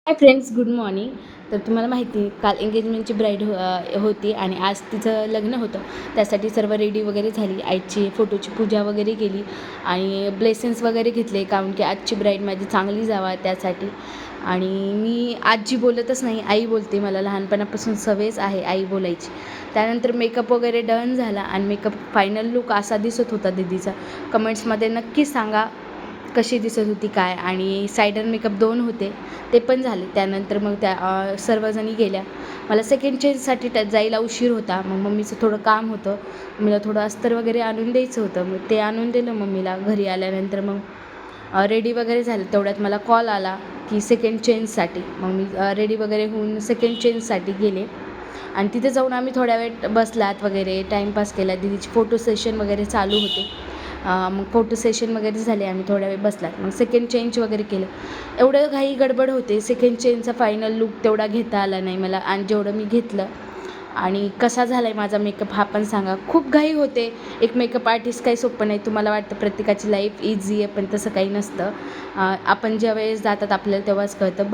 Hi friends, good morning. तर तुम्हाला माहिती आहे, काल एंगेजमेंटची ब्राईड होती आणि आज तिचं लग्न होतं. त्यासाठी सर्व रेडी वगैरे झाली. आईची फोटोची पूजा वगैरे केली आणि ब्लेसिंग्स वगैरे घेतले, कारण की आजची ब्राईड माझी चांगली जावा त्यासाठी. आणि मी आजी बोलतच नाही, आई बोलते. मला लहानपणापासून सवयच आहे आई बोलायची. त्यानंतर मेकअप वगैरे डन झाला आणि मेकअप फायनल लूक असा दिसत होता दीदीचा. कमेंट्समध्ये नक्की सांगा कशी दिसत होती काय. आणि सायडर मेकअप 2 होते, ते पण झाले. त्यानंतर मग त्या सर्वजणी गेल्या. मला सेकंड चेंजसाठी जायला उशीर होता. मग मम्मीचं थोडं काम होतं, मला थोडं अस्तर वगैरे आणून द्यायचं होतं. मग ते आणून दिलं मम्मीला. घरी आल्यानंतर मग रेडी वगैरे झालं. तेवढ्यात मला कॉल आला की सेकंड चेंजसाठी. मग मी रेडी वगैरे होऊन सेकंड चेंजसाठी गेले आणि तिथे जाऊन आम्ही थोड्या वेळ बसलात वगैरे टाईमपास केला. दीदीची फोटो सेशन वगैरे चालू होते. मग फोटो सेशन वगैरे झाले, आम्ही थोड्या वेळ बसलात. मग सेकंड चेंज वगैरे केलं. एवढं घाई गडबड होते, सेकंड चेंजचा फायनल लूक तेवढा घेता आला नाही मला आणि जेवढं मी घेतलं. आणि कसा झाला आहे माझा मेकअप हा पण सांगा. खूप घाई होते. एक मेकअप आर्टिस्ट काही सोपं नाही. तुम्हाला वाटतं प्रत्येकाची लाईफ इझी आहे, पण तसं काही नसतं. आपण ज्या वेळेस जातात आपल्याला तेव्हाच कळतं.